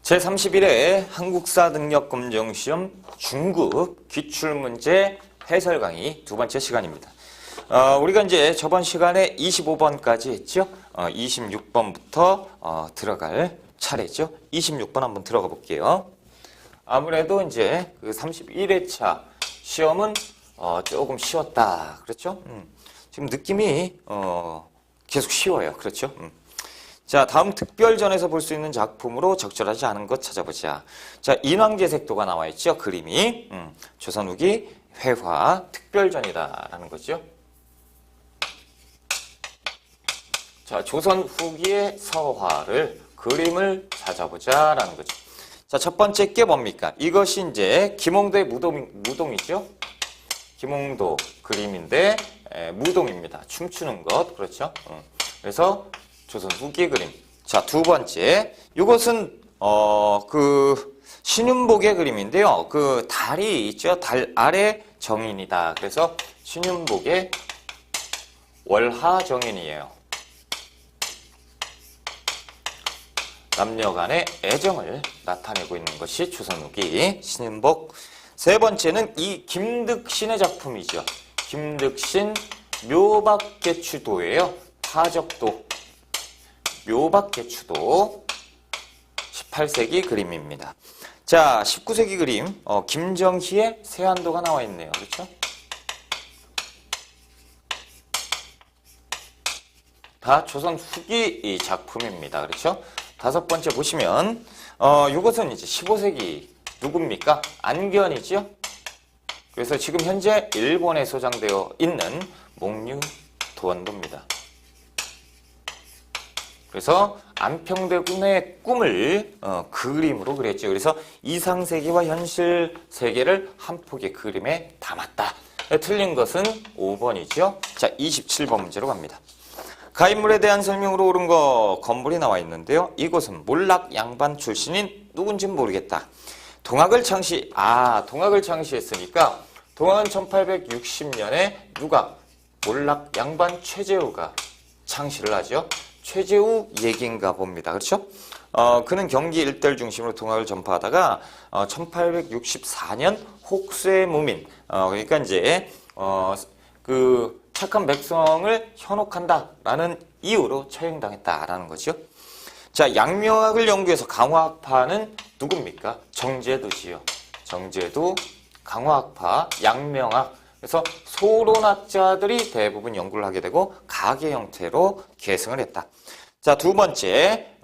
제31회 한국사 능력검정시험 중급 기출문제 해설 강의 두 번째 시간입니다. 우리가 이제 저번 시간에 25번까지 했죠. 26번부터 들어갈 차례죠. 26번 한번 들어가 볼게요. 아무래도 이제 그 31회차 시험은 조금 쉬웠다. 그렇죠? 지금 느낌이 계속 쉬워요. 그렇죠? 자, 다음 특별전에서 볼 수 있는 작품으로 적절하지 않은 것 찾아보자. 자, 인왕제색도가 나와 있죠. 그림이. 조선 후기 회화 특별전이다라는 거죠. 자, 조선 후기의 서화를 그림을 찾아보자라는 거죠. 자, 첫 번째 게 뭡니까? 이것이 이제 김홍도의 무동이죠. 김홍도 그림인데 무동입니다. 춤추는 것. 그렇죠? 그래서 조선 후기 그림. 자, 두 번째. 이것은 그 신윤복의 그림인데요. 그 달이 있죠. 달 아래 정인이다. 그래서 신윤복의 월하 정인이에요. 남녀 간의 애정을 나타내고 있는 것이 조선 후기 신윤복. 세 번째는 이 김득신의 작품이죠. 김득신 묘박개추도예요. 타적도. 묘박개추도 18세기 그림입니다. 자, 19세기 그림 김정희의 세안도가 나와 있네요. 그렇죠? 다 조선 후기 작품입니다. 그렇죠? 다섯 번째 보시면 이것은 이제 15세기 누굽니까? 안견이죠? 그래서 지금 현재 일본에 소장되어 있는 목류도원도입니다. 그래서 안평대군의 꿈을 그림으로 그렸죠. 그래서 이상세계와 현실 세계를 한 폭의 그림에 담았다. 틀린 것은 5번이죠. 자, 27번 문제로 갑니다. 가인물에 대한 설명으로 옳은 거 건물이 나와 있는데요. 이곳은 몰락 양반 출신인 누군지는 모르겠다. 동학을 창시했으니까 동학은 1860년에 누가? 몰락 양반 최재우가 창시를 하죠. 최재우 얘기인가 봅니다. 그렇죠? 그는 경기 일대를 중심으로 동학을 전파하다가 1864년 혹수의 무민, 그러니까 이제 그 착한 백성을 현혹한다라는 이유로 처형당했다라는 거죠. 자, 양명학을 연구해서 강화학파는 누굽니까? 정제도지요. 정제도, 강화학파, 양명학. 그래서 소론학자들이 대부분 연구를 하게 되고 가계 형태로 계승을 했다. 자, 두 번째,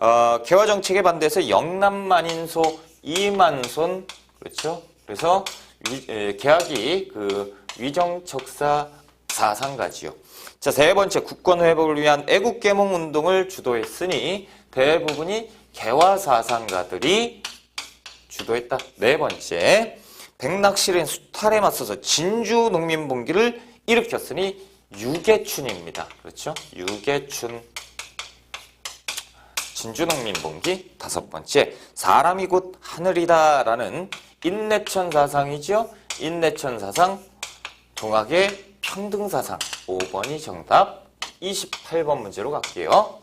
개화정책에 반대해서 영남만인소 이만손, 그렇죠? 그래서 개학이 그 위정척사 사상가지요. 자, 세 번째, 국권 회복을 위한 애국계몽 운동을 주도했으니 대부분이 개화사상가들이 주도했다. 네 번째, 백낙실은 수탈에 맞서서 진주 농민봉기를 일으켰으니 유계춘입니다. 그렇죠? 유계춘. 진주 농민봉기. 다섯 번째, 사람이 곧 하늘이다라는 인내천 사상이죠. 인내천 사상, 동학의 평등사상. 5번이 정답. 28번 문제로 갈게요.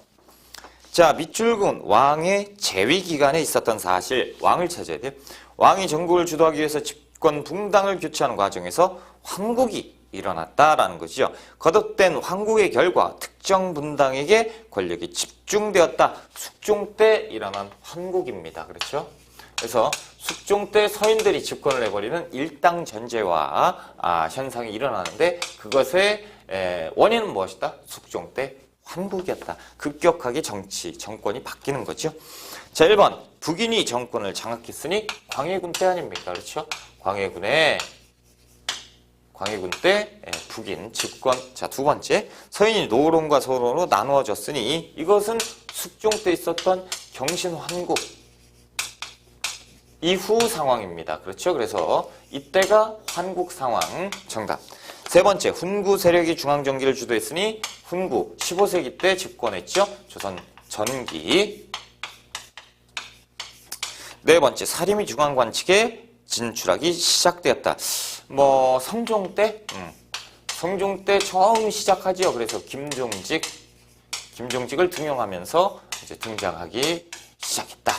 자, 밑줄근 왕의 재위 기간에 있었던 사실, 왕을 찾아야 돼요. 왕이 전국을 주도하기 위해서 집권 붕당을 교체하는 과정에서 황국이 일어났다라는 거죠. 거듭된 황국의 결과 특정 분당에게 권력이 집중되었다. 숙종 때 일어난 황국입니다. 그렇죠? 그래서 숙종 때 서인들이 집권을 해버리는 일당 전제화 현상이 일어나는데 그것의 원인은 무엇이다? 숙종 때 황국이었다. 급격하게 정권이 바뀌는 거죠. 자, 1번. 북인이 정권을 장악했으니 광해군 때 아닙니까? 그렇죠? 광해군 때 북인 집권. 자, 두 번째. 서인이 노론과 서론으로 나누어졌으니 이것은 숙종 때 있었던 경신환국 이후 상황입니다. 그렇죠? 그래서 이때가 환국 상황. 정답. 세 번째, 훈구 세력이 중앙정기를 주도했으니 훈구 15세기 때 집권했죠. 조선 전기. 네 번째, 사림이 중앙관측에 진출하기 시작되었다. 성종 때? 성종 때 처음 시작하지요. 그래서 김종직을 등용하면서 이제 등장하기 시작했다.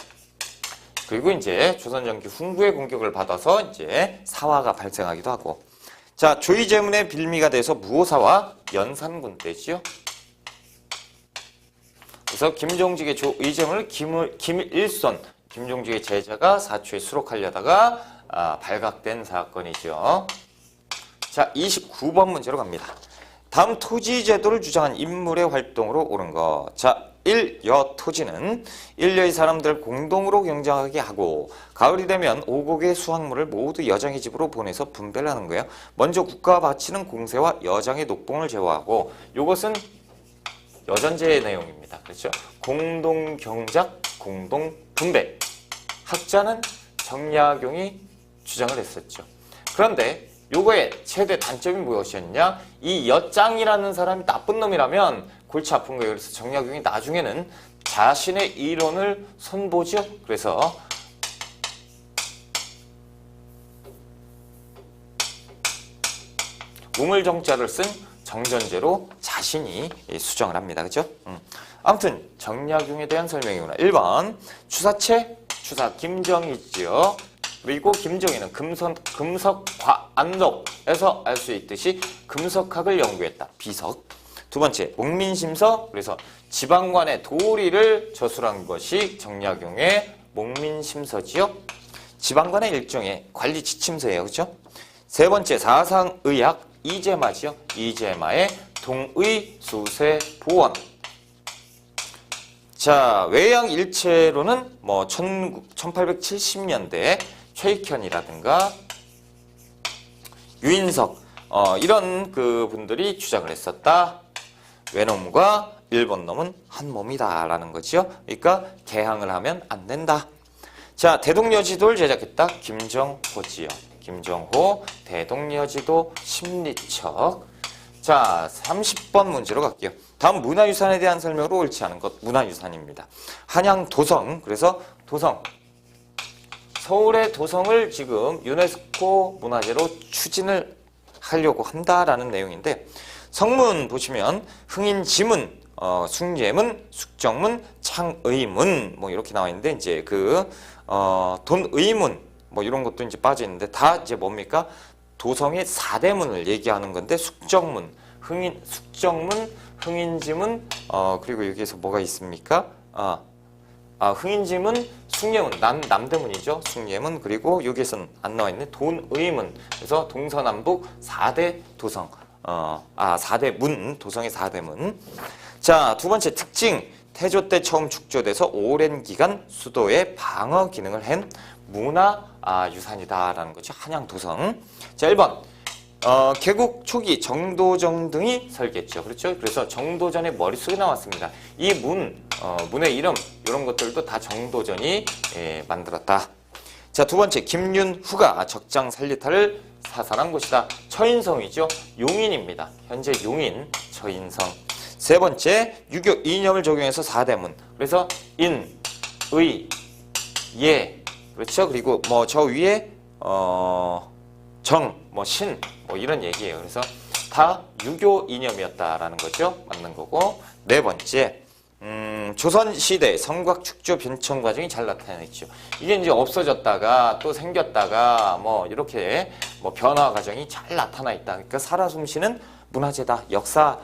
그리고 이제 조선전기 훈구의 공격을 받아서 이제 사화가 발생하기도 하고. 자, 조이제문의 빌미가 돼서 무오사와 연산군 때지요. 그래서 김종직의 조의제문을 김일손, 김종직의 제자가 사초에 수록하려다가 발각된 사건이죠. 자, 29번 문제로 갑니다. 다음 토지제도를 주장한 인물의 활동으로 옳은 것. 자, 1. 여토지는 일녀의 사람들을 공동으로 경작하게 하고 가을이 되면 오곡의 수확물을 모두 여장의 집으로 보내서 분배를 하는 거예요. 먼저 국가가 바치는 공세와 여장의 녹봉을 제어하고, 이것은 여전제의 내용입니다. 그렇죠? 공동 경작, 공동 분배. 학자는 정약용이 주장을 했었죠. 그런데 요거의 최대 단점이 무엇이었냐? 이 여짱이라는 사람이 나쁜 놈이라면 골치 아픈 거예요. 그래서 정약용이 나중에는 자신의 이론을 선보죠. 그래서 우물정자를 쓴 정전제로 자신이 수정을 합니다. 그죠? 아무튼 정약용에 대한 설명이구나. 1번 추사체, 추사 김정이지요. 그리고 김정희는 금석과안록에서 알 수 있듯이 금석학을 연구했다. 비석. 두 번째, 목민심서. 그래서 지방관의 도리를 저술한 것이 정약용의 목민심서지요. 지방관의 일종의 관리 지침서예요. 그렇죠? 세 번째, 사상의학 이재마지요. 이재마의 동의수세보원. 자, 외양일체로는 뭐 1870년대 최익현이라든가 유인석 이런 그 분들이 주장을 했었다. 외놈과 일본 놈은 한 몸이다라는 거지요. 그러니까 개항을 하면 안 된다. 자, 대동여지도를 제작했다. 김정호지요. 김정호 대동여지도 심리척. 자, 30번 문제로 갈게요. 다음 문화유산에 대한 설명으로 옳지 않은 것. 문화유산입니다. 한양 도성. 그래서 도성. 서울의 도성을 지금 유네스코 문화재로 추진을 하려고 한다라는 내용인데, 성문 보시면 흥인지문, 숭례문, 숙정문, 창의문 뭐 이렇게 나와 있는데, 이제 돈의문 뭐 이런 것도 이제 빠져 있는데, 다 이제 뭡니까? 도성의 4대문을 얘기하는 건데, 숙정문, 흥인지문, 그리고 여기에서 뭐가 있습니까? 흥인지문, 숭례문, 남대문이죠. 숭례문. 그리고 여기에서는 안 나와 있는 돈의문. 그래서 동서남북 4대 도성. 4대 문, 도성의 4대 문. 자, 두 번째 특징. 태조 때 처음 축조돼서 오랜 기간 수도의 방어 기능을 한 문화유산이다라는 거죠. 한양 도성. 자, 1번. 개국 초기 정도전 등이 설계했죠. 그렇죠? 그래서 정도전의 머릿속에 나왔습니다. 이 문의 이름, 이런 것들도 다 정도전이 만들었다. 자, 두 번째, 김윤후가 적장 살리타를 사살한 곳이다. 처인성이죠. 용인입니다. 현재 용인, 처인성. 세 번째, 유교 이념을 적용해서 4대문. 그래서 인, 의, 예. 그렇죠? 그리고 뭐 저 위에 정, 뭐 신, 뭐 이런 얘기예요. 그래서 다 유교 이념이었다라는 거죠. 맞는 거고. 네 번째, 조선시대 성곽 축조 변천 과정이 잘 나타나 있죠. 이게 이제 없어졌다가 또 생겼다가 뭐 이렇게 뭐 변화 과정이 잘 나타나 있다. 그러니까 살아 숨쉬는 문화재다. 역사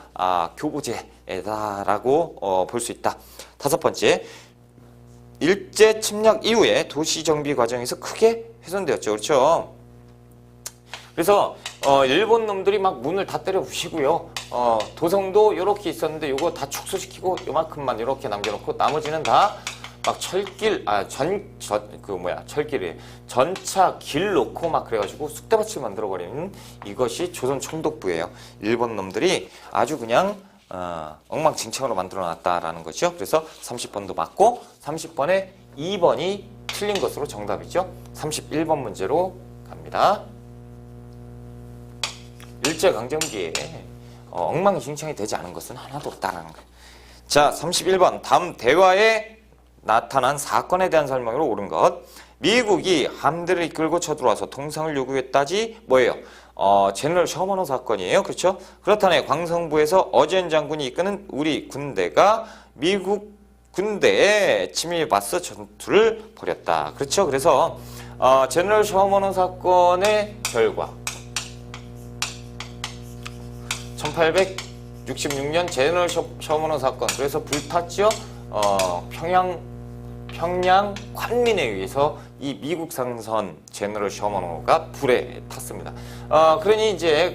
교부제다라고 볼 수 있다. 다섯 번째, 일제 침략 이후에 도시 정비 과정에서 크게 훼손되었죠. 그렇죠? 그래서 일본 놈들이 막 문을 다 때려 부시고요. 도성도 이렇게 있었는데 이거 다 축소시키고 요만큼만 이렇게 남겨놓고 나머지는 다 막 철길, 철길에 전차 길 놓고 막 그래가지고 쑥대밭을 만들어버리는 이것이 조선 총독부예요. 일본 놈들이 아주 그냥 엉망진창으로 만들어놨다라는 거죠. 그래서 30번도 맞고 30번에 2번이 틀린 것으로 정답이죠. 31번 문제로 갑니다. 일제강점기에 엉망진창이 되지 않은 것은 하나도 없다라는 거예요. 자, 31번. 다음 대화에 나타난 사건에 대한 설명으로 옳은 것. 미국이 함대를 이끌고 쳐들어와서 통상을 요구했다지 뭐예요? 제너럴 셔먼호 사건이에요. 그렇죠? 그렇다네. 광성부에서 어젠 장군이 이끄는 우리 군대가 미국 군대에 침입해서 전투를 벌였다. 그렇죠? 그래서 제너럴 셔먼호 사건의 결과 1866년 제너럴 셔먼호 사건, 그래서 불탔죠. 평양 관민에 의해서 이 미국 상선 제너럴 셔먼호가 불에 탔습니다. 그러니 이제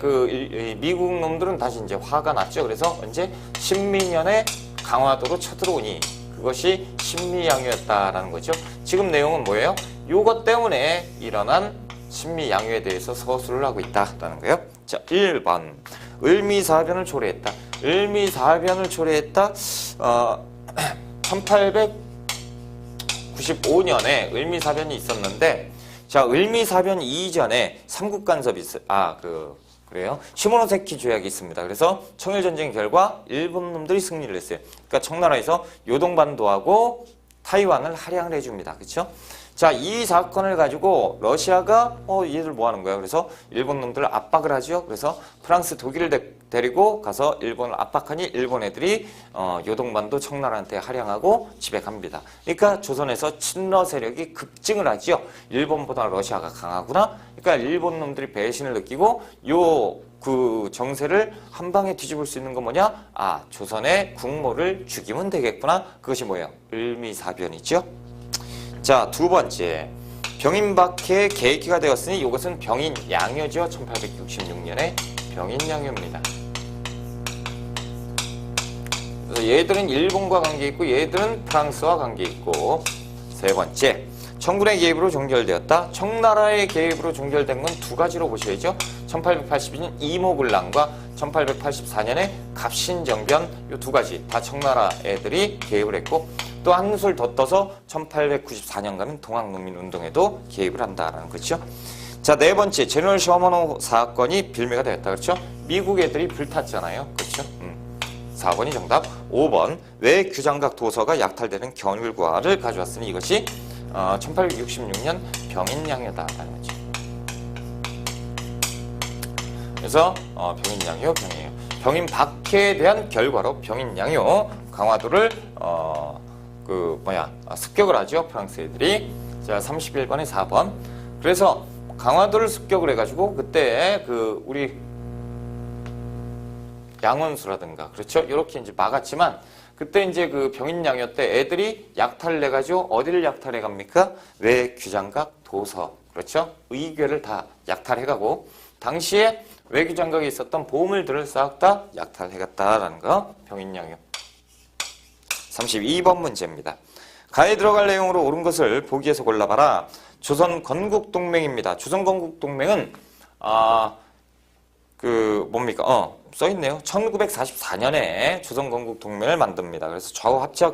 미국 놈들은 다시 이제 화가 났죠. 그래서 언제 신민년에 강화도로 쳐들어오니 그것이 신미양요였다라는 거죠. 지금 내용은 뭐예요? 요것 때문에 일어난 신미양요에 대해서 서술을 하고 있다라는 거예요. 자, 1번 을미사변을 초래했다. 을미사변을 초래했다. 1895년에 을미사변이 있었는데, 자, 을미사변 이전에 삼국간섭이 그래요. 시모노세키 조약이 있습니다. 그래서 청일전쟁 결과 일본 놈들이 승리를 했어요. 그러니까 청나라에서 요동반도하고 타이완을 할양을 해줍니다. 그렇죠? 자, 이 사건을 가지고 러시아가 얘들 뭐 하는 거야? 그래서 일본 놈들을 압박을 하죠. 그래서 프랑스, 독일을 데리고 가서 일본을 압박하니 일본 애들이 요동반도 청나라한테 할양하고 집에 갑니다. 그러니까 조선에서 친러 세력이 급증을 하지요. 일본보다 러시아가 강하구나. 그러니까 일본 놈들이 배신을 느끼고 그 정세를 한 방에 뒤집을 수 있는 건 뭐냐? 조선의 국모를 죽이면 되겠구나. 그것이 뭐예요? 을미사변이죠. 자, 두 번째, 병인박해의 계기가 되었으니 이것은 병인양요죠. 1866년에 병인양요입니다. 그래서 얘들은 일본과 관계 있고 얘들은 프랑스와 관계 있고. 세 번째, 청군의 개입으로 종결되었다. 청나라의 개입으로 종결된 건 두 가지로 보셔야죠. 1882년 이모군란과 1884년에 갑신정변, 이 두 가지 다 청나라 애들이 개입을 했고, 또 한술 더 떠서 1894년 가면 동학농민운동에도 개입을 한다라는 거죠. 자, 네 번째, 제너럴 셔먼호 사건이 빌미가 되었다. 그렇죠? 미국 애들이 불탔잖아요. 그렇죠? 4번이 정답. 5번, 왜 규장각 도서가 약탈되는 견울과를 가져왔으니 이것이 1866년 병인양요다라는 거죠. 그래서 병인양요, 병이에요. 병인박해에 대한 결과로 병인양요 강화도를 습격을 하죠. 프랑스 애들이. 자, 31번에 4번. 그래서 강화도를 습격을 해가지고 그때 우리 양원수라든가, 그렇죠? 이렇게 이제 막았지만 그때 이제 병인양요 때 애들이 약탈을 해가지고 어디를 약탈해 갑니까? 외규장각 도서, 그렇죠? 의궤를 다 약탈해가고 당시에 외규장각에 있었던 보물들을 싹 다 약탈해갔다라는 거. 병인양요. 32번 문제입니다. 가에 들어갈 내용으로 옳은 것을 보기에서 골라봐라. 조선 건국동맹입니다. 조선 건국동맹은 써있네요. 1944년에 조선 건국동맹을 만듭니다. 그래서 좌우 합치아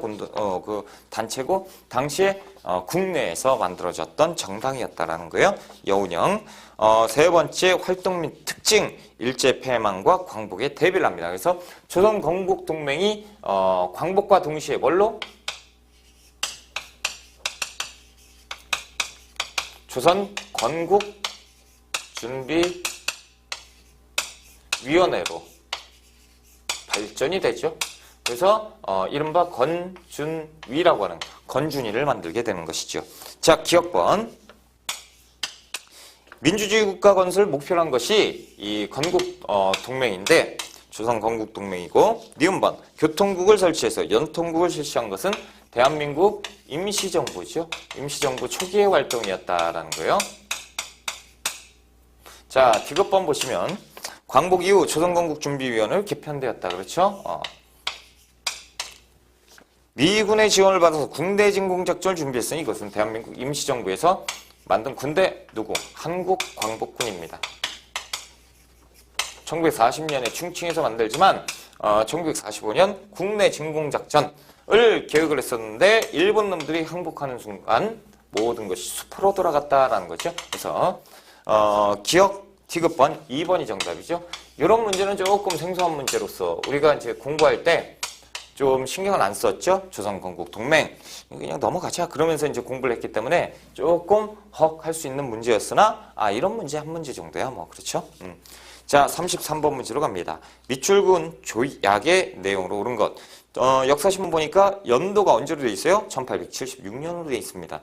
단체고 당시에 국내에서 만들어졌던 정당이었다라는 거예요. 여운형. 세 번째, 활동 및 특징, 일제 패망과 광복에 대비를 합니다. 그래서 조선 건국동맹이 광복과 동시에 뭘로? 조선 건국 준비 위원회로 발전이 되죠. 그래서 이른바 건준위라고 하는 건준위를 만들게 되는 것이죠. 자, 기억번. 민주주의 국가 건설 목표로 한 것이 이 건국 동맹인데 조선 건국 동맹이고, 니은번. 교통국을 설치해서 연통국을 실시한 것은 대한민국 임시정부죠. 임시정부 초기의 활동이었다라는 거예요. 자, 디귿번 보시면 광복 이후 조선건국준비위원회를 개편되었다. 그렇죠? 미군의 지원을 받아서 군대 진공작전을 준비했으니 이것은 대한민국 임시정부에서 만든 군대 누구? 한국광복군입니다. 1940년에 충칭에서 만들지만 1945년 국내 진공작전을 계획을 했었는데 일본 놈들이 항복하는 순간 모든 것이 숲으로 돌아갔다라는 거죠. 그래서 기억 디귿번 2번이 정답이죠. 이런 문제는 조금 생소한 문제로서 우리가 이제 공부할 때 좀 신경을 안 썼죠. 조선건국동맹 그냥 넘어가자 그러면서 이제 공부를 했기 때문에 조금 헉 할 수 있는 문제였으나 이런 문제 한 문제 정도야 뭐 그렇죠. 자, 33번 문제로 갑니다. 밑줄근 조약의 내용으로 옳은 것. 역사신문 보니까 연도가 언제로 돼 있어요? 1876년으로 돼 있습니다.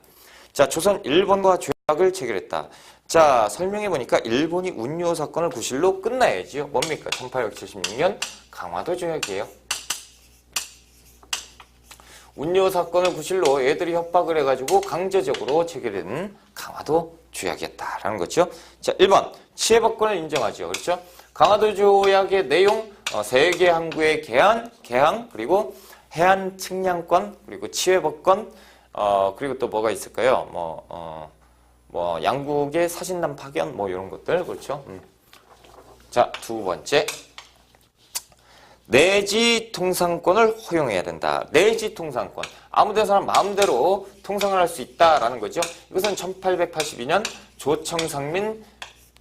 자, 조선 일본과 조약을 체결했다. 자, 설명해 보니까 일본이 운요 사건을 구실로 끝나야지요. 뭡니까? 1876년 강화도 조약이에요. 운요 사건을 구실로 애들이 협박을 해가지고 강제적으로 체결된 강화도 조약이었다라는 거죠. 자, 1번 치해법권을 인정하죠. 그렇죠? 강화도 조약의 내용, 세계 항구의 개항, 그리고 해안 측량권, 그리고 치해법권, 그리고 또 뭐가 있을까요? 뭐 양국의 사신단 파견, 뭐 이런 것들, 그렇죠? 자, 두 번째. 내지 통상권을 허용해야 된다. 내지 통상권. 아무 데서나 마음대로 통상을 할 수 있다라는 거죠. 이것은 1882년 조청상민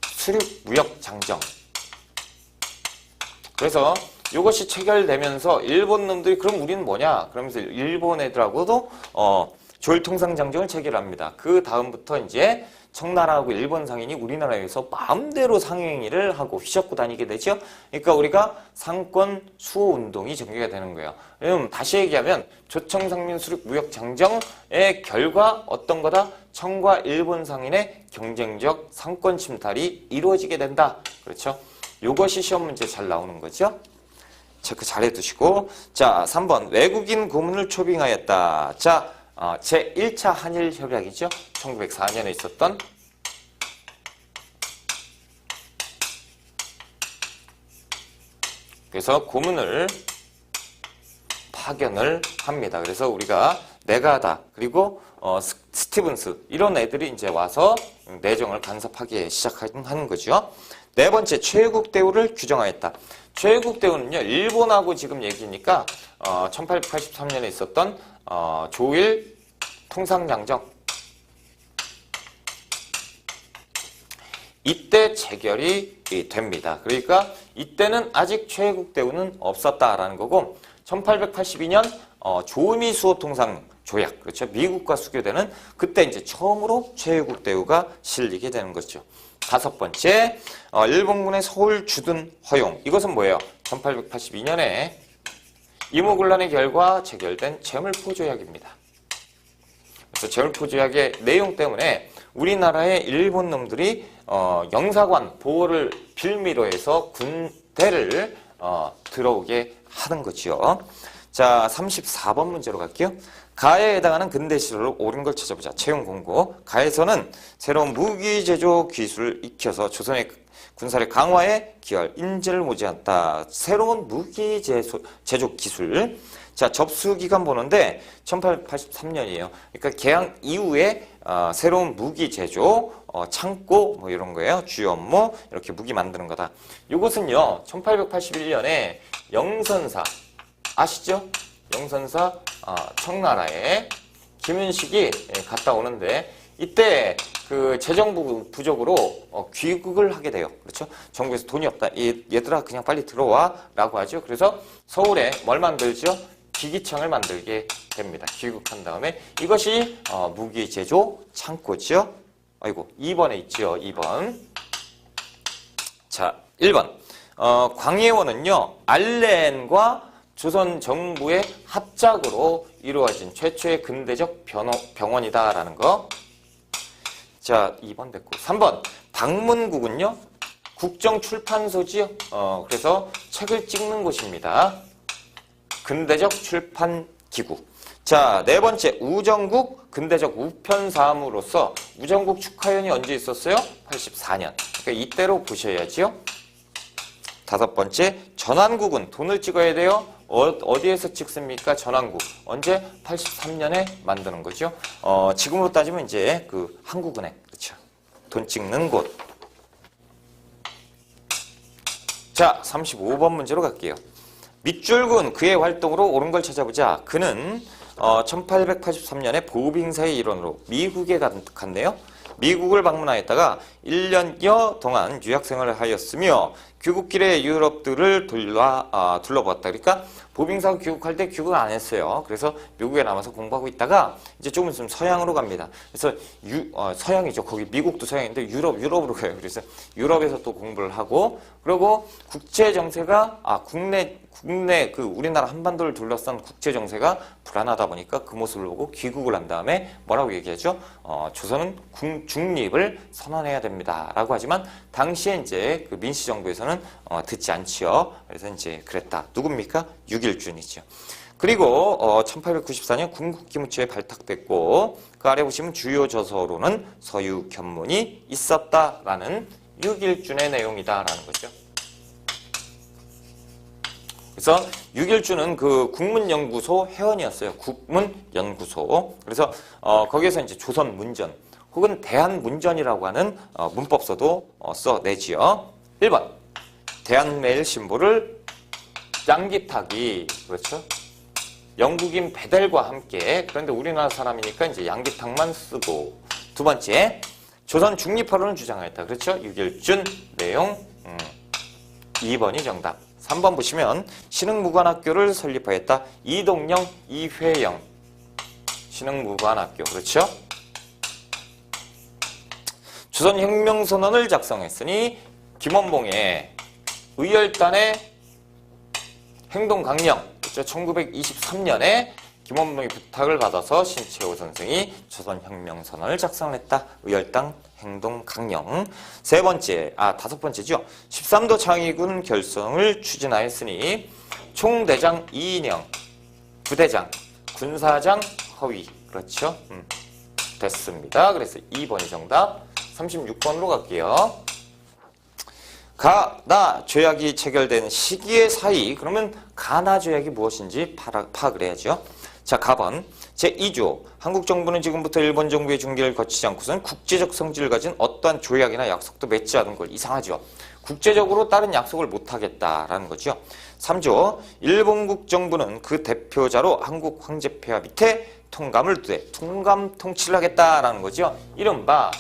수륙무역장정. 그래서 이것이 체결되면서 일본 놈들이 그럼 우리는 뭐냐? 그러면서 일본 애들하고도 조일통상장정을 체결합니다. 그 다음부터 이제 청나라하고 일본 상인이 우리나라에서 마음대로 상행위를 하고 휘젓고 다니게 되죠. 그러니까 우리가 상권 수호 운동이 전개가 되는 거예요. 다시 얘기하면 조청상민 수륙무역장정의 결과 어떤 거다? 청과 일본 상인의 경쟁적 상권 침탈이 이루어지게 된다. 그렇죠? 요것이 시험 문제 잘 나오는 거죠. 체크 잘 해두시고. 자, 3번 외국인 고문을 초빙하였다. 자, 제1차 한일협약이죠. 1904년에 있었던. 그래서 고문을 파견을 합니다. 그래서 우리가 네가다 그리고 스티븐스 이런 애들이 이제 와서 내정을 간섭하기 시작하는 거죠. 네 번째, 최애국 대우를 규정하였다. 최애국 대우는요, 일본하고 지금 얘기니까 1883년에 있었던 조일 통상장정. 이때 체결이 됩니다. 그러니까 이때는 아직 최애국 대우는 없었다라는 거고 1882년 조미 수호 통상 조약, 그렇죠? 미국과 수교되는 그때 이제 처음으로 최애국 대우가 실리게 되는 거죠. 다섯 번째, 일본군의 서울 주둔 허용. 이것은 뭐예요? 1882년에 이모군란의 결과 체결된 제물포 조약입니다. 그래서 제물포 조약의 내용 때문에 우리나라의 일본 놈들이 영사관 보호를 빌미로 해서 군대를 들어오게 하는 거죠. 자, 34번 문제로 갈게요. 가에 해당하는 근대시설로 옳은 걸 찾아보자. 채용 공고. 가에서는 새로운 무기 제조 기술을 익혀서 조선의 군사력 강화에 기여할 인재를 모집한다. 새로운 무기 제조 기술. 자, 접수 기간 보는데 1883년이에요. 그러니까 개항 이후에 새로운 무기 제조, 창고 뭐 이런 거예요. 주요 업무 이렇게 무기 만드는 거다. 이것은요, 1881년에 영선사 아시죠? 영선사 청나라에 김윤식이 갔다 오는데 이때 그 재정 부족으로 귀국을 하게 돼요. 그렇죠? 정부에서 돈이 없다. 얘들아 그냥 빨리 들어와 라고 하죠. 그래서 서울에 뭘 만들죠? 기기청을 만들게 됩니다. 귀국한 다음에 이것이 무기 제조 창고죠. 아이고 2번에 있죠. 2번. 자, 1번. 광해원은요. 알렌과 조선 정부의 합작으로 이루어진 최초의 근대적 병원이다라는 거. 자, 2번 됐고. 3번. 방문국은요. 국정출판소지요. 그래서 책을 찍는 곳입니다. 근대적 출판기구. 자, 네 번째. 우정국 근대적 우편사무로서 우정국 축하연이 언제 있었어요? 84년. 그러니까 이때로 보셔야지요. 다섯 번째. 전환국은 돈을 찍어야 돼요. 어디에서 찍습니까? 전환국. 언제? 83년에 만드는 거죠. 지금으로 따지면 이제 그 한국은행. 그렇죠. 돈 찍는 곳. 자, 35번 문제로 갈게요. 밑줄군 그의 활동으로 옳은 걸 찾아보자. 그는 1883년에 보빙사의 일원으로 미국에 갔네요. 미국을 방문하였다가 1년여 동안 유학생활을 하였으며 귀국길에 유럽들을 둘러보았다. 그러니까 보빙사가 귀국할 때 귀국을 안 했어요. 그래서 미국에 남아서 공부하고 있다가 이제 조금 있으면 서양으로 갑니다. 그래서 서양이죠. 거기 미국도 서양인데 유럽으로 가요. 그래서 유럽에서 또 공부를 하고, 그리고 국제 정세가 국내 그 우리나라 한반도를 둘러싼 국제 정세가 불안하다 보니까 그 모습을 보고 귀국을 한 다음에 뭐라고 얘기하죠? 조선은 중립을 선언해야 됩니다라고 하지만 당시에 이제 그 민씨 정부에서는 듣지 않지요. 그래서 이제 그랬다. 누굽니까? 육일준이죠. 그리고 1894년 군국기무처에 발탁됐고, 그 아래 보시면 주요 저서로는 서유견문이 있었다라는 육일준의 내용이다라는 거죠. 그래서 육일준은 그 국문연구소 회원이었어요. 국문연구소. 그래서 거기에서 이제 조선문전 혹은 대한문전이라고 하는 문법서도 써내지요. 1번 대한메일 심보를 양기탁이, 그렇죠? 영국인 베델과 함께, 그런데 우리나라 사람이니까 이제 양기탁만 쓰고. 두 번째, 조선 중립화론을 주장하였다. 그렇죠? 육일준 내용 2번이 정답. 3번 보시면 신흥무관학교를 설립하였다. 이동영, 이회영. 신흥무관학교. 그렇죠? 조선혁명선언을 작성했으니 김원봉의 의열단의 행동강령. 그렇죠? 1923년에 김원봉의 부탁을 받아서 신채호 선생이 조선혁명선언을 작성했다. 의열당 행동강령. 다섯 번째죠. 13도 창의군 결성을 추진하였으니 총대장 이인영, 부대장, 군사장 허위. 그렇죠? 됐습니다. 그래서 2번이 정답. 36번으로 갈게요. 가나 조약이 체결된 시기의 사이. 그러면 가나 조약이 무엇인지 파악을 해야죠. 자, 가번. 제2조. 한국 정부는 지금부터 일본 정부의 중개를 거치지 않고선 국제적 성질을 가진 어떠한 조약이나 약속도 맺지 않은 걸. 이상하죠. 국제적으로 다른 약속을 못하겠다라는 거죠. 3조. 일본국 정부는 그 대표자로 한국 황제폐하 밑에 통감을 두되 통감 통치를 하겠다라는 거죠. 이른바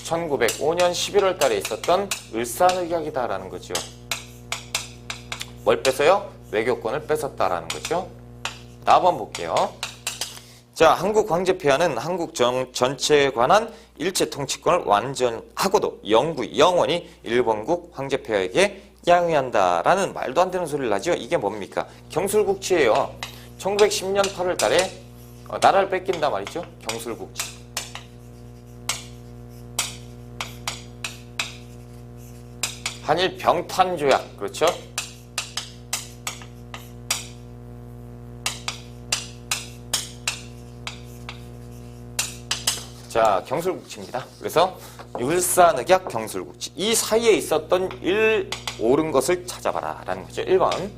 1905년 11월 달에 있었던 을사늑약이다라는 거죠. 뭘 뺏어요? 외교권을 뺏었다라는 거죠. 다음 볼게요. 자, 한국 황제폐하는 한국 전체에 관한 일체 통치권을 완전하고도 영원히 일본국 황제폐하에게 양해한다라는 말도 안 되는 소리를 하죠. 이게 뭡니까? 경술국치예요. 1910년 8월 달에 나라를 뺏긴다 말이죠. 경술국치. 한일 병탄조약. 그렇죠? 자, 경술국치입니다. 그래서 을사늑약 경술국치. 이 사이에 있었던 옳은 것을 찾아봐라 라는 거죠. 1번.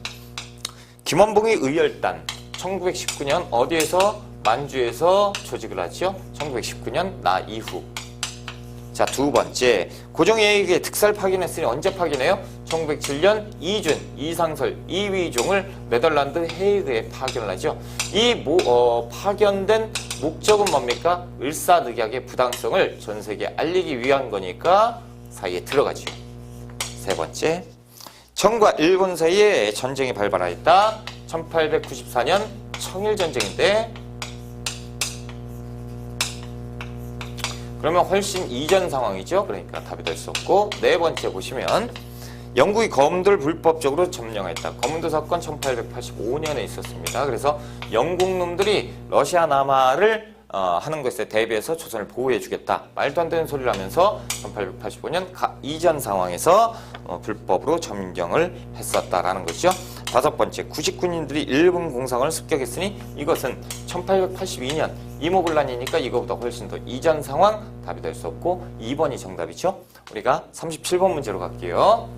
김원봉의 의열단. 1919년 어디에서? 만주에서 조직을 하죠. 1919년 나 이후. 자, 두 번째. 고종에게 득살 파견했으니 언제 파견해요? 1907년 이준, 이상설, 이위종을 네덜란드 헤이그에 파견을 하죠. 이 파견된 목적은 뭡니까? 을사늑약의 부당성을 전 세계에 알리기 위한 거니까 사이에 들어가죠. 세 번째. 청과 일본 사이에 전쟁이 발발하였다. 1894년 청일전쟁인데, 그러면 훨씬 이전 상황이죠. 그러니까 답이 될 수 없고. 네 번째 보시면 영국이 거문도를 불법적으로 점령했다. 거문도 사건 1885년에 있었습니다. 그래서 영국 놈들이 러시아 남하를 하는 것에 대비해서 조선을 보호해주겠다. 말도 안 되는 소리를 하면서 1885년 이전 상황에서 불법으로 점령을 했었다라는 것이죠. 다섯 번째, 99인들이 일본 공상을 습격했으니 이것은 1882년 이모군란이니까 이거보다 훨씬 더 이전 상황. 답이 될 수 없고 2번이 정답이죠. 우리가 37번 문제로 갈게요.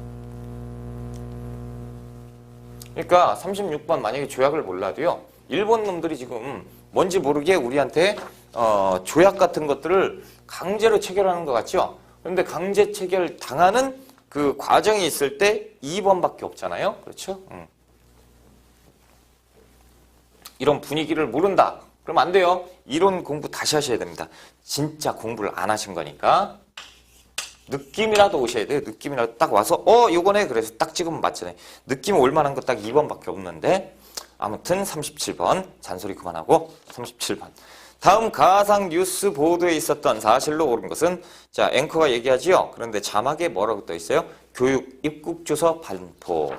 그러니까 36번 만약에 조약을 몰라도요. 일본 놈들이 지금 뭔지 모르게 우리한테 조약 같은 것들을 강제로 체결하는 것 같죠. 그런데 강제 체결 당하는 그 과정이 있을 때 2번밖에 없잖아요. 그렇죠? 이런 분위기를 모른다. 그럼 안 돼요. 이론 공부 다시 하셔야 됩니다. 진짜 공부를 안 하신 거니까. 느낌이라도 오셔야 돼요. 느낌이라도 딱 와서 요거네. 그래서 딱 찍으면 맞잖아요. 느낌 올만한 거 딱 2번밖에 없는데 아무튼 37번 잔소리 그만하고 37번. 다음 가상 뉴스 보도에 있었던 사실로 옳은 것은 자 앵커가 얘기하지요. 그런데 자막에 뭐라고 떠 있어요? 교육 입국 주소 반포.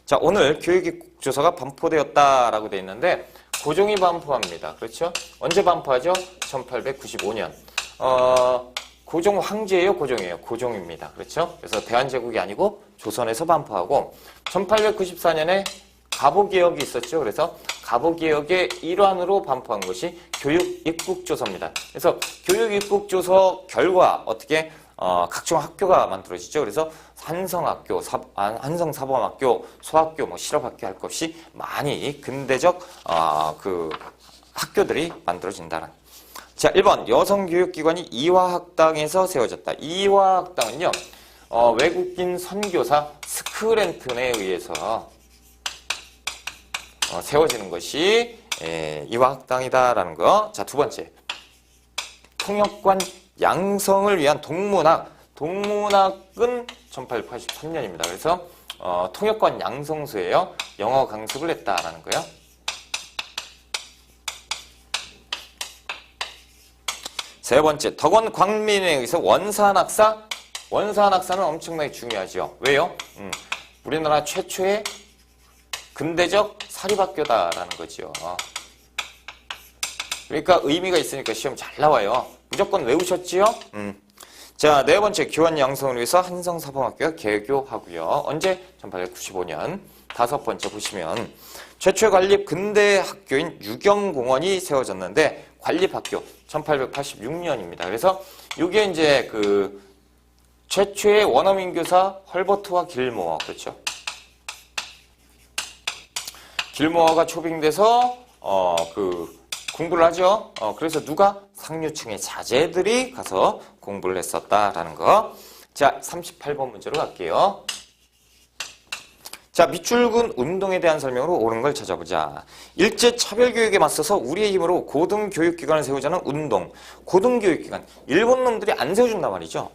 자 오늘 교육 입국 주소가 반포되었다라고 돼 있는데 고종이 반포합니다. 그렇죠? 언제 반포하죠? 1895년. 고종 황제예요, 고종이에요? 고종입니다. 그렇죠? 그래서 대한제국이 아니고 조선에서 반포하고 1894년에 갑오개혁이 있었죠. 그래서 갑오개혁의 일환으로 반포한 것이 교육입국조서입니다. 그래서 교육입국조서 결과 어떻게 각종 학교가 만들어지죠. 그래서 한성학교, 한성사범학교, 소학교, 뭐 실업학교 할 것 없이 많이 근대적 그 학교들이 만들어진다는. 자, 1번 여성교육기관이 이화학당에서 세워졌다. 이화학당은요. 외국인 선교사 스크랜튼에 의해서 세워지는 것이 이화학당이다라는 거. 자, 두 번째. 통역관 양성을 위한 동문학. 동문학은 1883년입니다. 그래서 통역관 양성소예요. 영어 강습을 했다라는 거예요. 세 번째. 덕원 광민에 의해서 원산학사. 원산학사는 엄청나게 중요하죠. 왜요? 우리나라 최초의 근대적 사립학교다라는 거죠. 그러니까 의미가 있으니까 시험 잘 나와요. 무조건 외우셨지요? 자, 네 번째 교원 양성을 위해서 한성사범학교가 개교하고요. 언제? 1895년. 다섯 번째 보시면 최초의 관립 근대 학교인 유경공원이 세워졌는데 관립학교 1886년입니다. 그래서 이게 이제 그 최초의 원어민 교사 헐버트와 길모어 그렇죠? 길모어가 초빙돼서 그 공부를 하죠. 그래서 누가? 상류층의 자제들이 가서 공부를 했었다라는 거. 자, 38번 문제로 갈게요. 자, 밑줄근 운동에 대한 설명으로 옳은 걸 찾아보자. 일제 차별교육에 맞서서 우리의 힘으로 고등교육기관을 세우자는 운동. 고등교육기관. 일본 놈들이 안 세워준단 말이죠.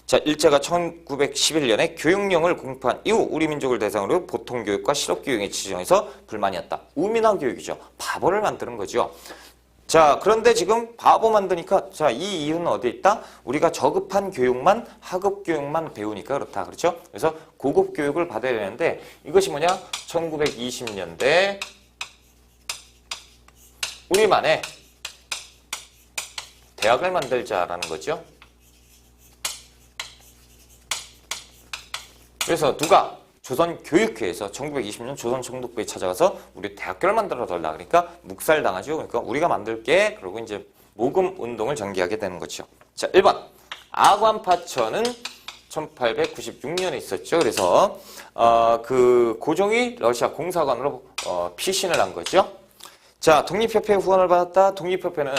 자, 일제가 1911년에 교육령을 공포한 이후 우리 민족을 대상으로 보통교육과 실업교육에 지정해서 불만이었다. 우민화교육이죠. 바보를 만드는 거죠. 자, 그런데 지금 바보 만드니까 자, 이 이유는 어디에 있다? 우리가 저급한 교육만 하급 교육만 배우니까 그렇다. 그렇죠? 그래서 고급 교육을 받아야 되는데 이것이 뭐냐? 1920년대 우리만의 대학을 만들자라는 거죠. 그래서 누가? 조선교육회에서 1920년 조선총독부에 찾아가서 우리 대학교를 만들어 달라. 그러니까 묵살당하죠. 그러니까 우리가 만들게. 그러고 이제 모금 운동을 전개하게 되는 거죠. 자, 1번. 아관파천은 1896년에 있었죠. 그래서 그 고종이 러시아 공사관으로 피신을 한 거죠. 자, 독립협회 후원을 받았다. 독립협회는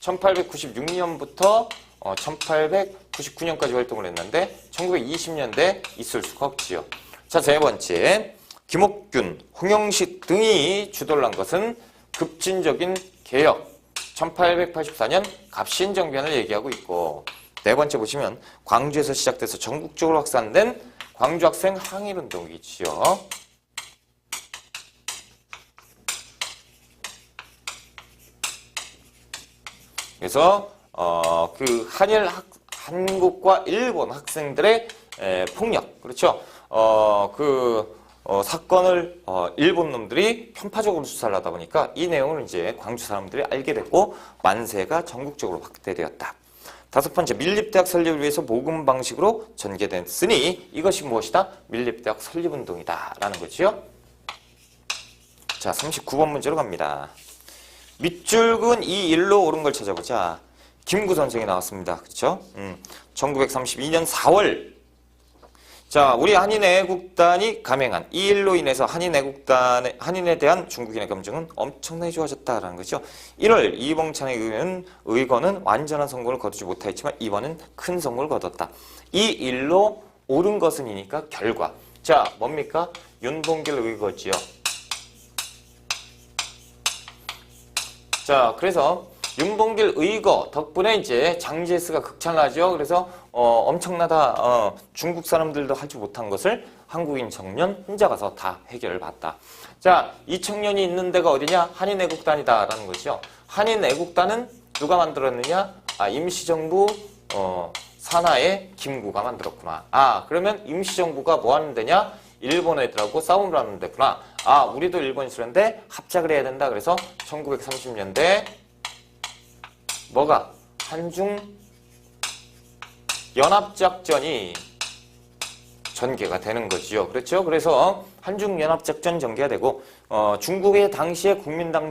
1896년부터 1899년까지 활동을 했는데 1920년대 있을 수가 없지요. 자, 세 번째. 김옥균, 홍영식 등이 주도를 한 것은 급진적인 개혁. 1884년 갑신정변을 얘기하고 있고 네 번째 보시면 광주에서 시작돼서 전국적으로 확산된 광주학생 항일운동이지요. 그래서 그 한국과 일본 학생들의 폭력, 그렇죠? 사건을 일본 놈들이 편파적으로 수사를 하다 보니까 이 내용을 이제 광주 사람들이 알게 됐고 만세가 전국적으로 확대되었다. 다섯 번째, 밀립대학 설립을 위해서 모금 방식으로 전개됐으니 이것이 무엇이다? 밀립대학 설립운동이다 라는 거죠. 자, 39번 문제로 갑니다. 밑줄근 이 일로 옳은 걸 찾아보자. 김구 선생이 나왔습니다. 그렇죠? 1932년 4월. 자, 우리 한인애국단이 감행한 이 일로 인해서 한인에 대한 중국인의 감정은 엄청나게 좋아졌다라는 거죠. 1월 이봉찬의 의거는 완전한 성공을 거두지 못하였지만 이번은 큰 성공을 거뒀다. 이 일로 옳은 것은이니까 결과. 자, 뭡니까? 윤봉길 의거지요. 자, 그래서 윤봉길 의거 덕분에 이제 장제스가 극찬하죠. 그래서 엄청나다. 중국 사람들도 하지 못한 것을 한국인 청년 혼자 가서 다 해결을 봤다. 자, 이 청년이 있는 데가 어디냐? 한인애국단이다라는 거죠. 한인애국단은 누가 만들었느냐? 임시정부 산하의 김구가 만들었구나. 그러면 임시정부가 뭐 하는 데냐? 일본 애들하고 싸움을 하는 데구나. 우리도 일본 싫은데 합작을 해야 된다. 그래서 1930년대 뭐가? 한중 연합작전이 전개가 되는 거지요. 그렇죠? 그래서 한중 연합작전 전개가 되고 중국의 당시의 국민당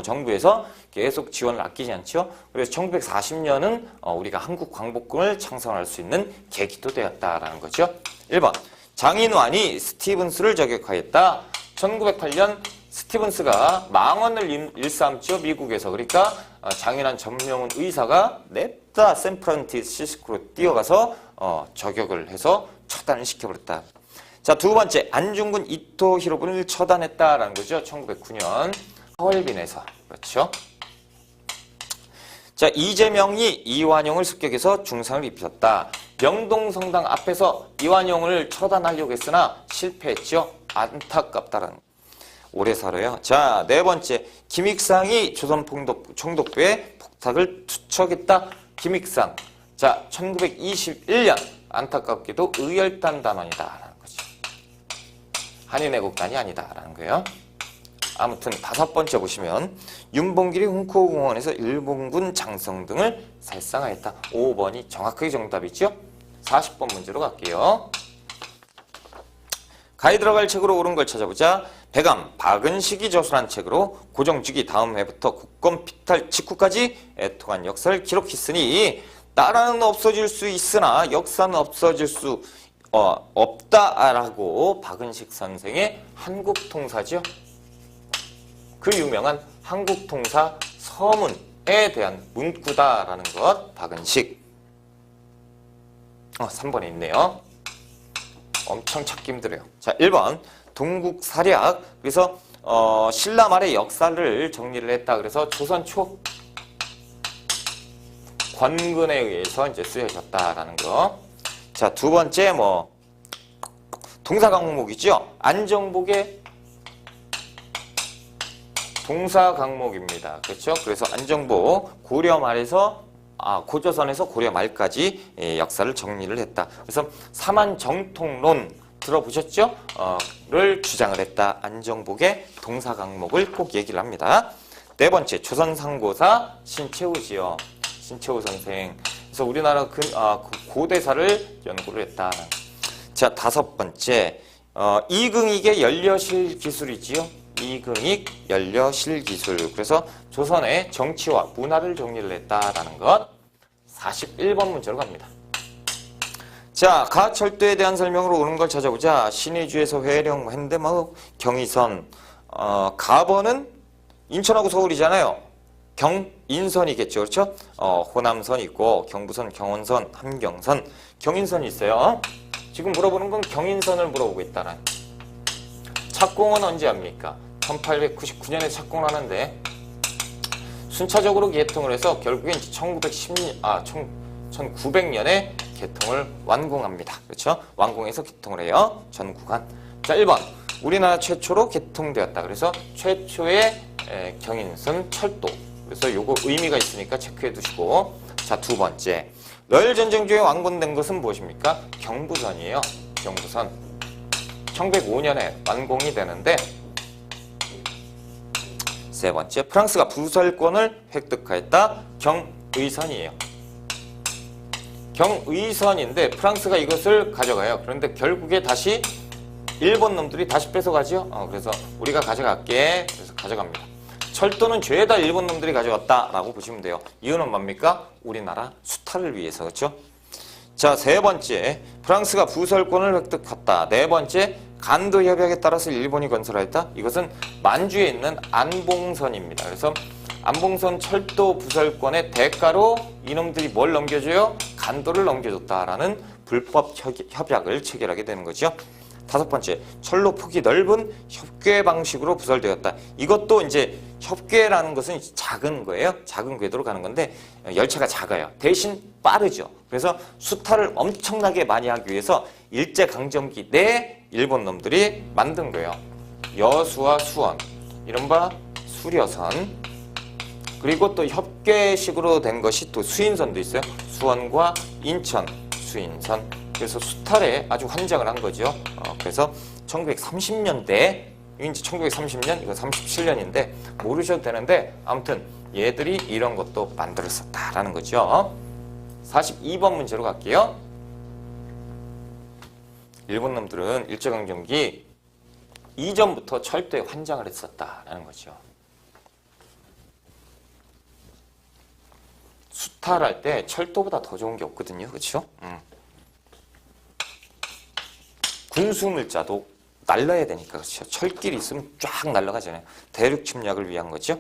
정부에서 계속 지원을 아끼지 않죠. 그래서 1940년은 우리가 한국 광복군을 창설할 수 있는 계기도 되었다라는 거죠. 1번 장인환이 스티븐스를 저격하였다. 1908년 스티븐스가 망언을 일삼죠. 미국에서. 그러니까 장인환 전명훈 의사가 냅다 샌프란시스코로 뛰어가서 저격을 해서 처단을 시켜버렸다. 자, 두 번째 안중근 이토 히로부미를 처단했다라는 거죠. 1909년 하얼빈에서. 그렇죠. 자, 이재명이 이완용을 습격해서 중상을 입혔다. 명동성당 앞에서 이완용을 처단하려고 했으나 실패했죠. 안타깝다라는. 오래 살아요. 자, 네 번째 김익상이 조선 총독부에 폭탁을 투척했다. 김익상. 자, 1921년 안타깝게도 의열단 단원이다라는 거죠. 한인애국단이 아니다라는 거예요. 아무튼 다섯 번째 보시면 윤봉길이 훈코공원에서 일본군 장성 등을 살상하였다. 5번이 정확하게 정답이죠. 40번 문제로 갈게요. 가에 들어갈 책으로 옳은 걸 찾아보자. 배감 박은식이 저술한 책으로 고정주기 다음 해부터 국권 피탈 직후까지 애통한 역사를 기록했으니 나라는 없어질 수 있으나 역사는 없어질 수 없다라고 박은식 선생의 한국통사죠. 그 유명한 한국통사 서문에 대한 문구다라는 것. 박은식. 3번에 있네요. 엄청 찾기 힘들어요. 자, 1번 동국사략. 그래서 신라 말의 역사를 정리를 했다. 그래서 조선 초 권근에 의해서 이제 쓰여졌다라는 거. 자, 두 번째 동사 강목이죠. 안정복의 동사 강목입니다. 그렇죠? 그래서 안정복 고려 말에서 고조선에서 고려 말까지 역사를 정리를 했다. 그래서 사만정통론 들어보셨죠? 를 주장을 했다. 안정복의 동사 강목을 꼭 얘기를 합니다. 네 번째 조선상고사 신채우지요. 신채우 선생. 그래서 우리나라 고대사를 연구를 했다. 자, 다섯 번째 이긍익의 연려실 기술이지요. 이긍익 연려실 기술. 그래서 조선의 정치와 문화를 정리를 했다라는 것. 41번 문제로 갑니다. 자, 가철도에 대한 설명으로 옳은 걸 찾아보자. 신의주에서 회령, 현대마을, 경의선. 가번은 인천하고 서울이잖아요. 경인선이겠죠. 그렇죠? 호남선 있고 경부선, 경원선, 함경선, 경인선이 있어요. 지금 물어보는 건 경인선을 물어보고 있다는. 착공은 언제 합니까? 1899년에 착공을 하는데 순차적으로 개통을 해서 결국엔 1900년에 개통을 완공합니다. 그렇죠? 완공해서 개통을 해요. 전 구간. 자, 1번. 우리나라 최초로 개통되었다. 그래서 최초의 경인선 철도. 그래서 요거 의미가 있으니까 체크해 두시고. 자, 두 번째. 러일 전쟁 중에 완공된 것은 무엇입니까? 경부선이에요. 경부선. 1905년에 완공이 되는데 세 번째. 프랑스가 부설권을 획득하였다. 경의선이에요. 경의선인데 프랑스가 이것을 가져가요. 그런데 결국에 다시 일본 놈들이 다시 뺏어가죠. 그래서 우리가 가져갈게. 그래서 가져갑니다. 철도는 죄다 일본 놈들이 가져갔다라고 보시면 돼요. 이유는 뭡니까? 우리나라 수탈을 위해서. 그렇죠? 자, 세 번째. 프랑스가 부설권을 획득했다. 네 번째. 간도 협약에 따라서 일본이 건설하였다. 이것은 만주에 있는 안봉선입니다. 그래서 안봉선 철도 부설권의 대가로 이놈들이 뭘 넘겨줘요? 간도를 넘겨줬다라는 불법 협약을 체결하게 되는 거죠. 다섯 번째, 철로 폭이 넓은 협궤 방식으로 부설되었다. 이것도 이제 협궤라는 것은 작은 거예요. 작은 궤도로 가는 건데 열차가 작아요. 대신 빠르죠. 그래서 수탈을 엄청나게 많이 하기 위해서 일제강점기 내 일본 놈들이 만든 거예요. 여수와 수원, 이른바 수려선, 그리고 또 협궤식으로 된 것이 또 수인선도 있어요. 수원과 인천 수인선. 그래서 수탈에 아주 환장을 한 거죠. 그래서 1930년대, 이제 1930년, 이거 37년인데 모르셔도 되는데 아무튼 얘들이 이런 것도 만들었었다라는 거죠. 42번 문제로 갈게요. 일본 놈들은 일제강점기 이전부터 철도에 환장을 했었다라는 거죠. 수탈할 때 철도보다 더 좋은 게 없거든요. 그렇죠? 군수물자도 날라야 되니까. 그렇죠. 철길이 있으면 쫙 날아가잖아요. 대륙 침략을 위한 거죠.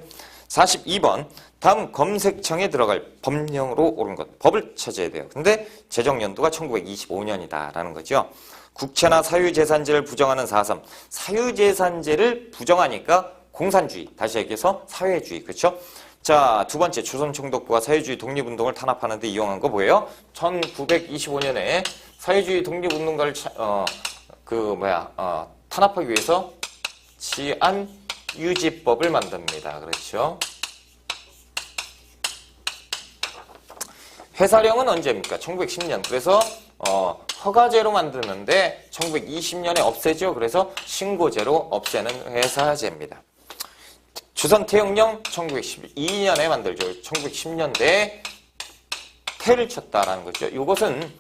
42번. 다음 검색청에 들어갈 법령으로 옳은 것. 법을 찾아야 돼요. 근데 제정연도가 1925년이다라는 거죠. 국채나 사유재산제를 부정하는 4.3. 사유재산제를 부정하니까 공산주의. 다시 얘기해서 사회주의. 그렇죠? 자, 두 번째, 조선총독부가 사회주의 독립운동을 탄압하는 데 이용한 거 뭐예요? 1925년에 사회주의 독립운동가를 탄압하기 위해서 치안유지법을 만듭니다. 그렇죠? 회사령은 언제입니까? 1910년. 그래서 허가제로 만드는데 1920년에 없애죠. 그래서 신고제로 없애는 회사제입니다. 조선태영령 1912년에 만들죠. 1910년대에 태를 쳤다라는 거죠. 이것은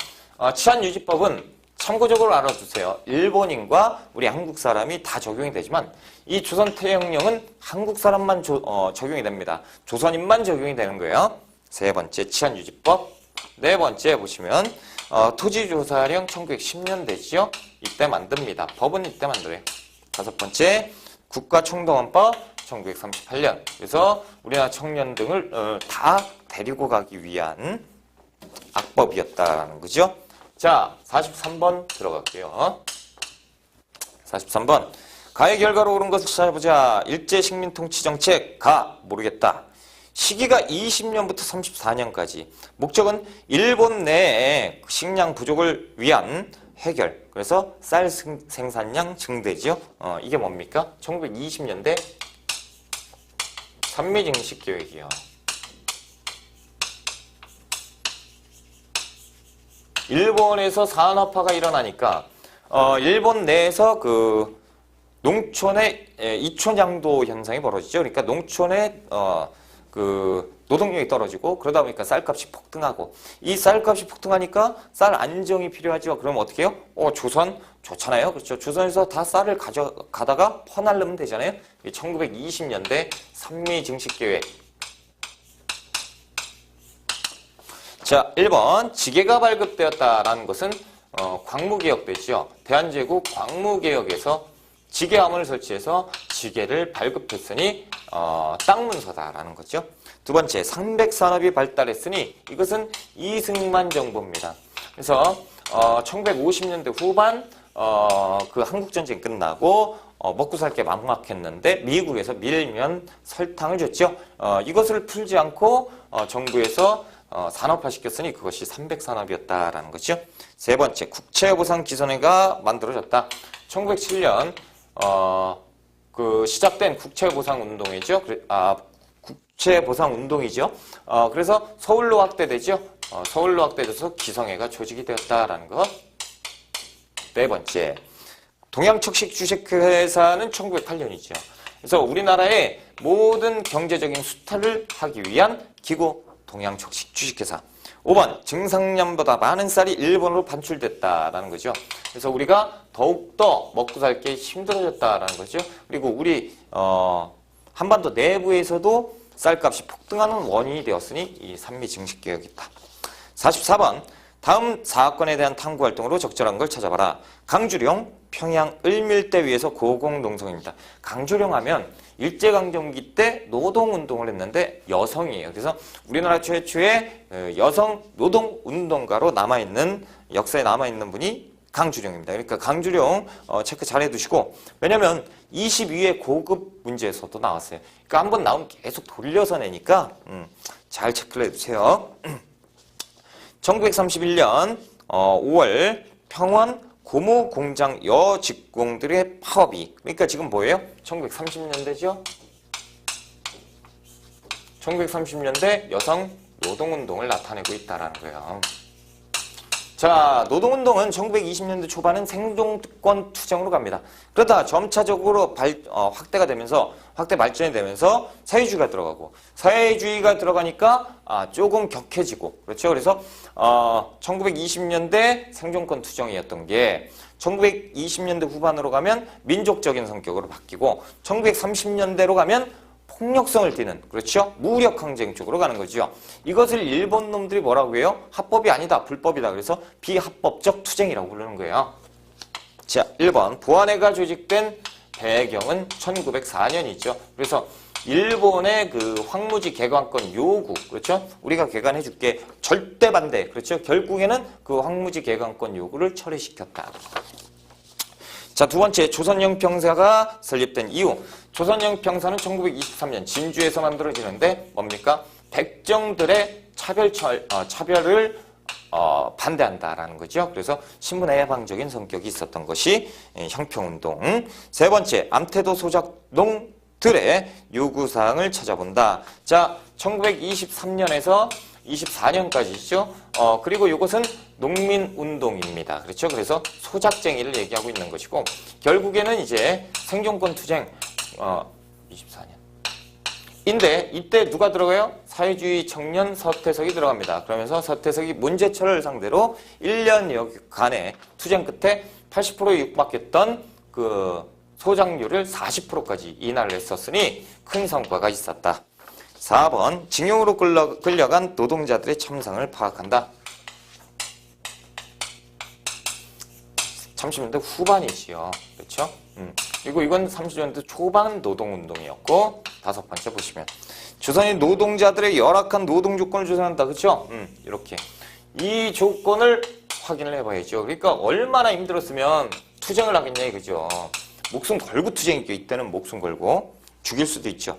치안유지법은 참고적으로 알아두세요. 일본인과 우리 한국 사람이 다 적용이 되지만 이 조선태영령은 한국 사람만 적용이 됩니다. 조선인만 적용이 되는 거예요. 세 번째, 치안유지법. 네 번째 보시면 토지조사령 1910년대죠. 이때 만듭니다. 법은 이때 만들어요. 다섯 번째, 국가총동원법 1938년. 그래서 우리나라 청년 등을 다 데리고 가기 위한 악법이었다는 거죠. 자, 43번 들어갈게요. 43번. 가의 결과로 옳은 것을 찾아보자. 일제 식민 통치 정책 가 모르겠다. 시기가 20년부터 34년까지. 목적은 일본 내에 식량 부족을 위한 해결. 그래서 쌀 생산량 증대죠. 이게 뭡니까? 1920년대 산미증식계획이요. 일본에서 산업화가 일어나니까 일본 내에서 그 농촌의 이촌양도 현상이 벌어지죠. 그러니까 농촌의 그 노동력이 떨어지고 그러다 보니까 쌀값이 폭등하고 이 쌀값이 폭등하니까 쌀 안정이 필요하죠. 그럼 어떻게 해요? 조선 좋잖아요. 그렇죠. 조선에서 다 쌀을 가져가다가 퍼날르면 되잖아요. 1920년대 산미증식계획. 자, 1번 지게가 발급되었다라는 것은 광무개혁 되죠. 대한제국 광무개혁에서 지게함을 설치해서 지게를 발급했으니 땅 문서다라는 거죠. 두 번째, 상백산업이 발달했으니 이것은 이승만 정부입니다. 그래서 1950년대 후반 그 한국전쟁 끝나고 먹고 살 게 막막했는데 미국에서 밀면 설탕을 줬죠. 이것을 풀지 않고 정부에서 산업화시켰으니 그것이 삼백산업이었다라는 거죠. 세 번째, 국채보상기선회가 만들어졌다. 1907년 그 시작된 국채보상운동이죠. 국채보상운동이죠. 그래서 서울로 확대되죠. 서울로 확대돼서 기성회가 조직이 되었다라는 것. 네 번째, 동양척식 주식회사는 1908년이죠. 그래서 우리나라의 모든 경제적인 수탈을 하기 위한 기구 동양척식 주식회사. 5번, 증상량보다 많은 쌀이 일본으로 반출됐다라는 거죠. 그래서 우리가 더욱더 먹고 살기 힘들어졌다라는 거죠. 그리고 우리 한반도 내부에서도 쌀값이 폭등하는 원인이 되었으니 이 산미증식개혁이다. 44번, 다음 사건에 대한 탐구활동으로 적절한 걸 찾아봐라. 강주령, 평양 을밀대 위에서 고공농성입니다. 강주령 하면 일제강점기 때 노동운동을 했는데 여성이에요. 그래서 우리나라 최초의 여성 노동운동가로 역사에 남아있는 분이 강주령입니다. 그러니까 강주령 체크 잘 해두시고, 왜냐면 22회 고급 문제에서도 나왔어요. 그러니까 한번 나오면 계속 돌려서 내니까 잘 체크를 해두세요. 1931년 5월 평원 고무공장 여직공들의 파업이, 그러니까 지금 뭐예요? 1930년대죠? 1930년대 여성 노동운동을 나타내고 있다라는 거예요. 자, 노동운동은 1920년대 초반은 생존권 투쟁으로 갑니다. 그러다 점차적으로 확대가 되면서, 확대 발전이 되면서 사회주의가 들어가고, 사회주의가 들어가니까 조금 격해지고, 그렇죠? 그래서 1920년대 생존권 투쟁이었던 게 1920년대 후반으로 가면 민족적인 성격으로 바뀌고, 1930년대로 가면 폭력성을 띠는, 그렇죠? 무력 항쟁 쪽으로 가는 거죠. 이것을 일본 놈들이 뭐라고 해요? 합법이 아니다, 불법이다. 그래서 비합법적 투쟁이라고 부르는 거예요. 자, 1번 보안회가 조직된 배경은 1904년이죠. 그래서 일본의 그 황무지 개관권 요구, 그렇죠? 우리가 개관해줄게, 절대 반대, 그렇죠? 결국에는 그 황무지 개관권 요구를 철회시켰다. 자, 두 번째, 조선영평사가 설립된 이유. 조선영평사는 1923년 진주에서 만들어지는데 뭡니까? 백정들의 차별을 반대한다라는 거죠. 그래서 신분의 해방적인 성격이 있었던 것이 형평운동. 세 번째, 암태도 소작농들의 요구사항을 찾아본다. 자, 1923년에서 24년까지죠. 그리고 이것은 농민운동입니다. 그렇죠? 그래서 소작쟁이를 얘기하고 있는 것이고, 결국에는 이제 생존권 투쟁, 24년. 인데, 이때 누가 들어가요? 사회주의 청년 서태석이 들어갑니다. 그러면서 서태석이 문제철을 상대로 1년여간의 투쟁 끝에 80%에 육박했던 그 소작률을 40%까지 인하를 했었으니 큰 성과가 있었다. 4번, 징용으로 끌려간 노동자들의 참상을 파악한다. 30년대 후반이지요. 그렇죠? 그리고 이건 30년대 초반 노동운동이었고, 다섯 번째 보시면 조선의 노동자들의 열악한 노동 조건을 조사한다. 그렇죠? 이렇게 이 조건을 확인을 해봐야죠. 그러니까 얼마나 힘들었으면 투쟁을 하겠냐 이거죠. 목숨 걸고 투쟁이죠. 이때는 목숨 걸고 죽일 수도 있죠.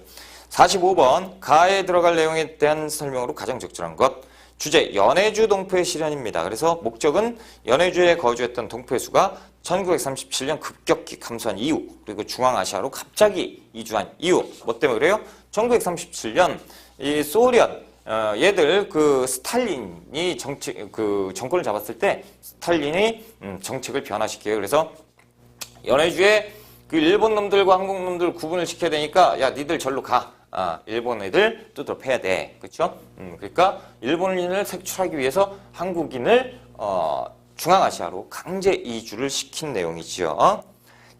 45번, 가에 들어갈 내용에 대한 설명으로 가장 적절한 것. 주제, 연해주 동포의 실현입니다. 그래서 목적은 연해주에 거주했던 동포의 수가 1937년 급격히 감소한 이유, 그리고 중앙아시아로 갑자기 이주한 이유. 뭐 때문에 그래요? 1937년 이 소련 얘들 그 스탈린이 정권을 잡았을 때 스탈린이 정책을 변화시켜요. 그래서 연해주에 그 일본 놈들과 한국 놈들 구분을 시켜야 되니까, 야, 니들 절로 가. 일본 애들 뚜드러 패야 돼. 그렇죠? 그러니까 일본인을 색출하기 위해서 한국인을 중앙아시아로 강제 이주를 시킨 내용이지요.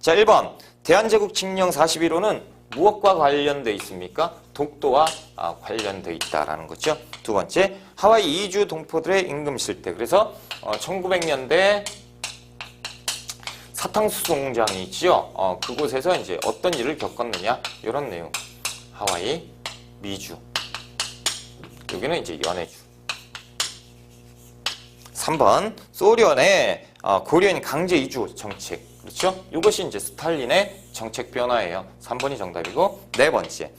자, 1번. 대한제국 칙령 41호는 무엇과 관련돼 있습니까? 독도와 관련돼 있다라는 거죠. 두 번째, 하와이 이주 동포들의 임금 실태. 그래서 1900년대 사탕수수 공장이 있지요. 그곳에서 이제 어떤 일을 겪었느냐, 이런 내용. 하와이, 미주. 여기는 이제 연해주. 3번, 소련의 고려인 강제 이주 정책. 그렇죠? 이것이 이제 스탈린의 정책 변화예요. 3번이 정답이고, 네 번째.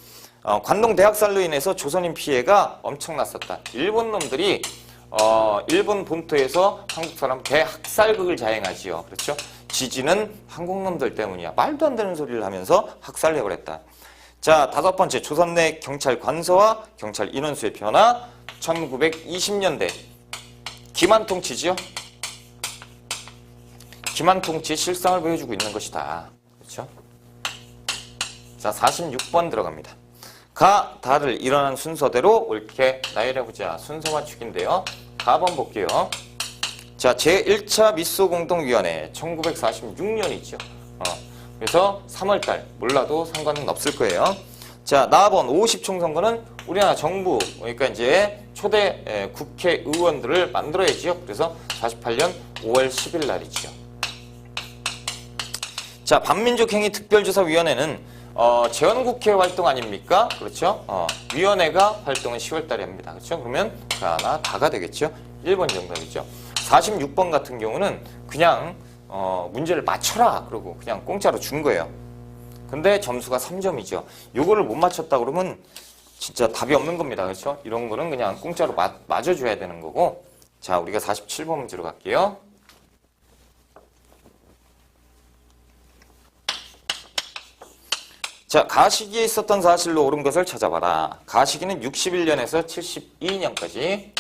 관동 대학살로 인해서 조선인 피해가 엄청났었다. 일본 놈들이 일본 본토에서 한국 사람 대학살극을 자행하지요. 그렇죠? 지지는 한국 놈들 때문이야. 말도 안 되는 소리를 하면서 학살해고 그랬다. 자, 다섯 번째, 조선 내 경찰 관서와 경찰 인원수의 변화. 1920년대 기만 통치지요. 기만 통치의 실상을 보여주고 있는 것이다. 그렇죠? 자, 46번 들어갑니다. 가, 다를 일어난 순서대로 옳게 나열해보자. 순서 맞추기인데요. 4번 볼게요. 자, 제1차 미소공동위원회 1946년이죠. 그래서 3월달 몰라도 상관은 없을 거예요. 자, 나번 50총 선거는 우리나라 정부, 그러니까 이제 초대 국회의원들을 만들어야지요. 그래서 48년 5월 10일 날이죠. 자, 반민족행위 특별조사위원회는 재헌국회 활동 아닙니까? 그렇죠? 위원회가 활동은 10월 달에 합니다. 그렇죠? 그러면 하나 다가 되겠죠? 1번 정답이죠. 46번 같은 경우는 그냥 문제를 맞춰라 그러고 그냥 공짜로 준 거예요. 근데 점수가 3점이죠. 요거를 못 맞췄다 그러면 진짜 답이 없는 겁니다. 그렇죠? 이런 거는 그냥 공짜로 맞아줘야 되는 거고. 자, 우리가 47번 문제로 갈게요. 자, 가시기에 있었던 사실로 옳은 것을 찾아봐라. 가시기는 61년에서 72년까지.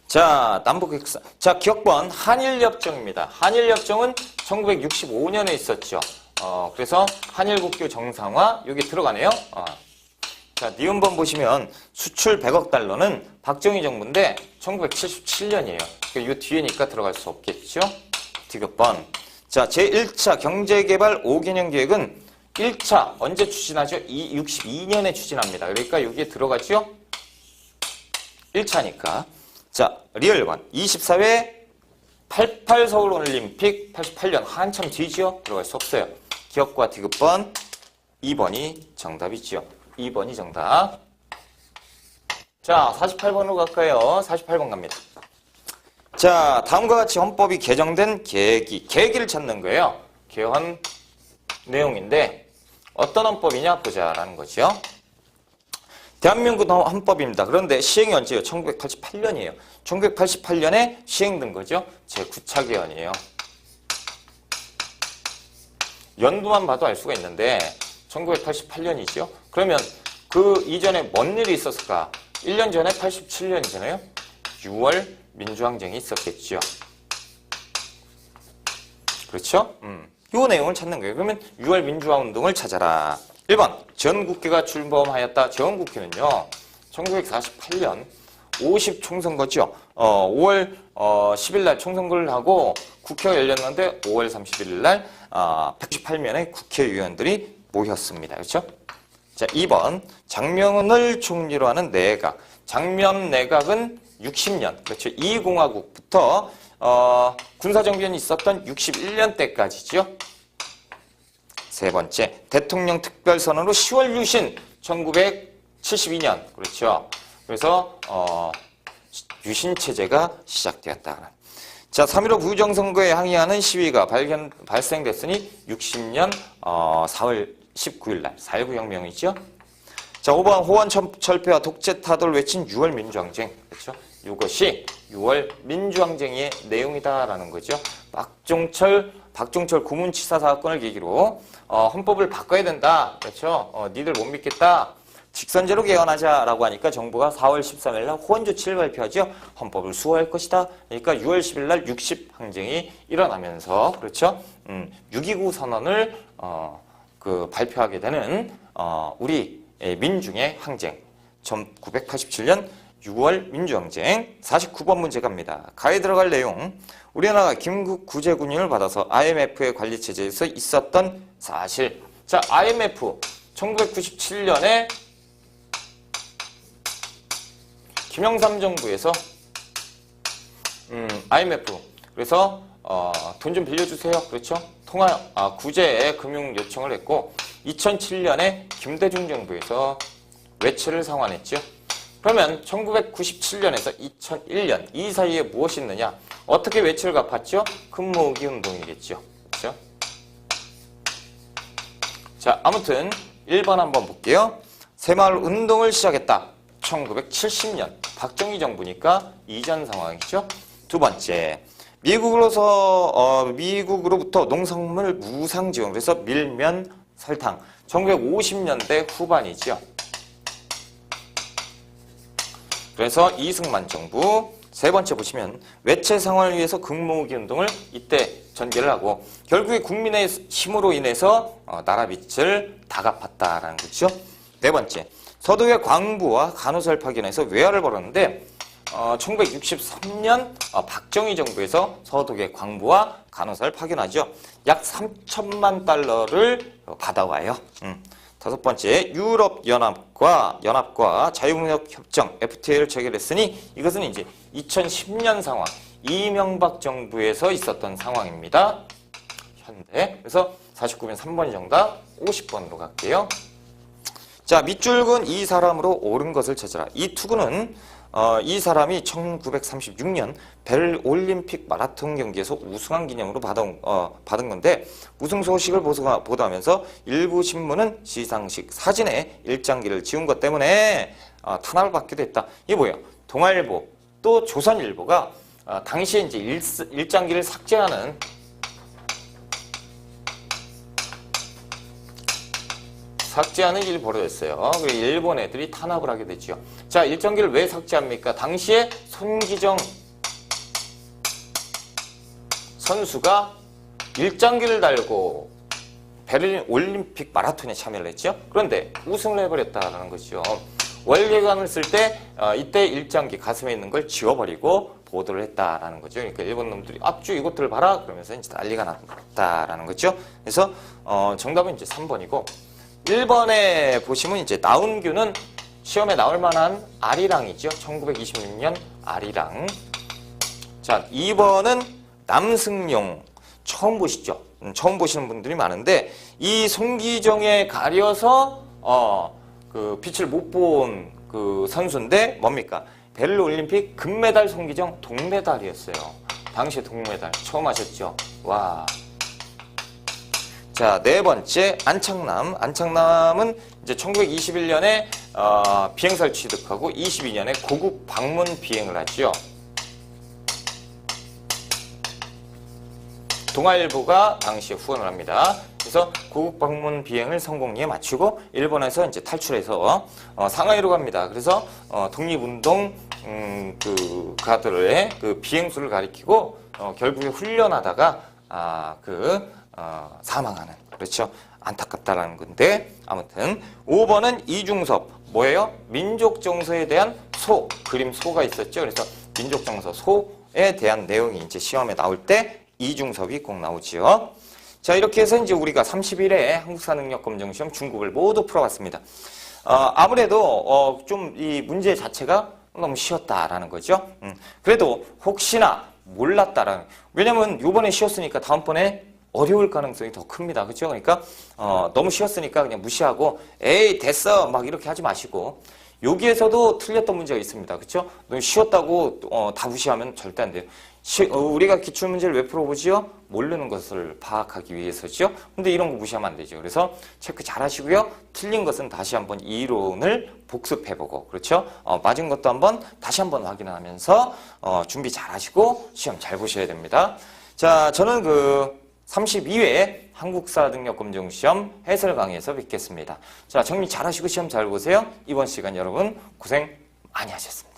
자, 남북핵상. 자, 기억번 한일협정입니다. 한일협정은 1965년에 있었죠. 그래서 한일국교 정상화 여기 들어가네요. 자, 니은번 보시면 수출 100억 달러는 박정희 정부인데 1977년이에요. 이 뒤에니까 들어갈 수 없겠죠. 디귿번. 자, 제1차 경제개발 5개년 계획은 1차 언제 추진하죠? 62년에 추진합니다. 그러니까 여기에 들어가죠? 1차니까. 자, 리얼번. 24회 88 서울올림픽 88년 한참 뒤지요? 들어갈 수 없어요. 기억과 디귿번 2번이 정답이지요. 2번이 정답. 자, 48번으로 갈까요? 48번 갑니다. 자, 다음과 같이 헌법이 개정된 계기를 찾는 거예요. 개헌 내용인데 어떤 헌법이냐 보자라는 거죠. 대한민국 헌법입니다. 그런데 시행이 언제예요? 1988년이에요. 1988년에 시행된 거죠. 제9차 개헌이에요. 연도만 봐도 알 수가 있는데 1988년이죠. 그러면 그 이전에 뭔 일이 있었을까? 1년 전에 87년이잖아요. 6월 민주항쟁이 있었겠죠. 그렇죠? 이 내용을 찾는 거예요. 그러면 6월 민주화운동을 찾아라. 1번 전국회가 출범하였다. 전국회는요. 1948년 50총선거죠. 5월 10일 날 총선거를 하고 국회가 열렸는데 5월 31일 날 198명의 국회의원들이 모였습니다. 그렇죠? 자, 2번 장명을 총리로 하는 내각. 장면 내각은 60년. 그렇죠? 이공화국부터 군사정변이 있었던 61년 때까지죠. 세 번째, 대통령 특별선언으로 10월 유신 1972년. 그렇죠. 그래서 유신 체제가 시작되었다. 자, 3.15 부정선거에 항의하는 시위가 발생됐으니 60년 4월 19일 날 4.19 혁명이죠. 자, 5번 호원 철폐와 독재 타도를 외친 6월 민주항쟁. 그렇죠? 이것이 6월 민주항쟁의 내용이다라는 거죠. 박종철 고문치사 사건을 계기로 헌법을 바꿔야 된다. 그렇죠? 니들 못 믿겠다. 직선제로 개헌하자라고 하니까 정부가 4월 13일 날 호원 조치를 발표하죠. 헌법을 수호할 것이다. 그러니까 6월 10일 날 60항쟁이 일어나면서 그렇죠? 6.29 선언을 발표하게 되는 우리 민중의 항쟁. 1987년 6월 민주항쟁. 49번 문제 갑니다. 가에 들어갈 내용. 우리나라가 김국 구제군인을 받아서 IMF의 관리체제에서 있었던 사실. 자, IMF 1997년에 김영삼 정부에서 IMF 그래서 돈 좀 빌려주세요. 그렇죠? 구제 금융 요청을 했고 2007년에 김대중 정부에서 외채를 상환했죠. 그러면 1997년에서 2001년 이 사이에 무엇이 있느냐? 어떻게 외채를 갚았죠? 금모으기 운동이겠죠. 그렇죠? 자, 아무튼 1번 한번 볼게요. 새마을 운동을 시작했다. 1970년 박정희 정부니까 이전 상황이죠. 두 번째, 미국으로부터 농산물 무상 지원, 그래서 밀면, 설탕. 1950년대 후반이죠. 그래서 이승만 정부. 세 번째 보시면 외채 상환을 위해서 금모으기 운동을 이때 전개를 하고 결국에 국민의 힘으로 인해서 나라 빚을 다 갚았다라는 거죠. 네 번째, 서독의 광부와 간호사를 파견해서 외화를 벌었는데 1963년 박정희 정부에서 서독의 광부와 간호사를 파견하죠. 약 3천만 달러를 받아와요. 다섯 번째, 유럽연합과 자유무역협정 FTA를 체결했으니 이것은 이제 2010년 상황, 이명박 정부에서 있었던 상황입니다. 현대. 그래서 49번 3번이 정답, 50번으로 갈게요. 자, 밑줄근 이 사람으로 옳은 것을 찾아라. 이 투구는 이 사람이 1936년 벨 올림픽 마라톤 경기에서 우승한 기념으로 받은 건데 우승 소식을 보도하면서 일부 신문은 시상식 사진에 일장기를 지운 것 때문에 탄압을 받기도 했다. 이게 뭐예요? 동아일보 또 조선일보가 당시에 이제 일장기를 삭제하는 일이 벌어졌어요. 그래서 일본 애들이 탄압을 하게 되죠. 자, 일장기를 왜 삭제합니까? 당시에 손기정 선수가 일장기를 달고 베를린 올림픽 마라톤에 참여를 했죠. 그런데 우승을 해버렸다는 거죠. 월계관을 쓸 때 이때 일장기 가슴에 있는 걸 지워버리고 보도를 했다라는 거죠. 그러니까 일본 놈들이 압주 이것들을 봐라 그러면서 이제 난리가 났다라는 거죠. 그래서 정답은 이제 3번이고 1번에 보시면 이제 나운규는 시험에 나올 만한 아리랑이죠. 1926년 아리랑. 자, 2번은 남승용. 처음 보시죠. 처음 보시는 분들이 많은데 이 송기정에 가려서 그 빛을 못 본 그 선수인데 뭡니까? 베를린 올림픽 금메달 송기정 동메달이었어요. 당시에 동메달 처음 하셨죠. 와. 자, 네 번째 안창남. 안창남은 이제 1921년에 비행사를 취득하고 22년에 고국 방문 비행을 하죠. 동아일보가 당시에 후원을 합니다. 그래서 고국 방문 비행을 성공리에 맞추고 일본에서 이제 탈출해서 상하이로 갑니다. 그래서 독립운동 그 가들의 그 비행수를 가리키고 결국에 훈련하다가 사망하는, 그렇죠. 안타깝다라는 건데, 아무튼 5번은 이중섭. 뭐예요? 민족 정서에 대한 소, 그림 소가 있었죠. 그래서 민족 정서 소에 대한 내용이 이제 시험에 나올 때 이중섭이 꼭 나오지요. 자, 이렇게 해서 이제 우리가 31회 한국사 능력 검정 시험 중국을 모두 풀어봤습니다. 아무래도 좀 이 문제 자체가 너무 쉬웠다라는 거죠. 그래도 혹시나 몰랐다라는, 왜냐면 요번에 쉬웠으니까 다음번에 어려울 가능성이 더 큽니다. 그렇죠? 그러니까 너무 쉬웠으니까 그냥 무시하고 에이 됐어 막 이렇게 하지 마시고, 여기에서도 틀렸던 문제가 있습니다. 그렇죠? 너무 쉬웠다고 다 무시하면 절대 안 돼요. 우리가 기출문제를 왜 풀어보지요? 모르는 것을 파악하기 위해서죠. 근데 이런 거 무시하면 안 되죠. 그래서 체크 잘 하시고요. 틀린 것은 다시 한번 이론을 복습해보고, 그렇죠? 맞은 것도 한번 다시 한번 확인하면서 준비 잘 하시고 시험 잘 보셔야 됩니다. 자, 저는 32회 한국사 능력 검정 시험 해설 강의에서 뵙겠습니다. 자, 정리 잘 하시고 시험 잘 보세요. 이번 시간 여러분 고생 많이 하셨습니다.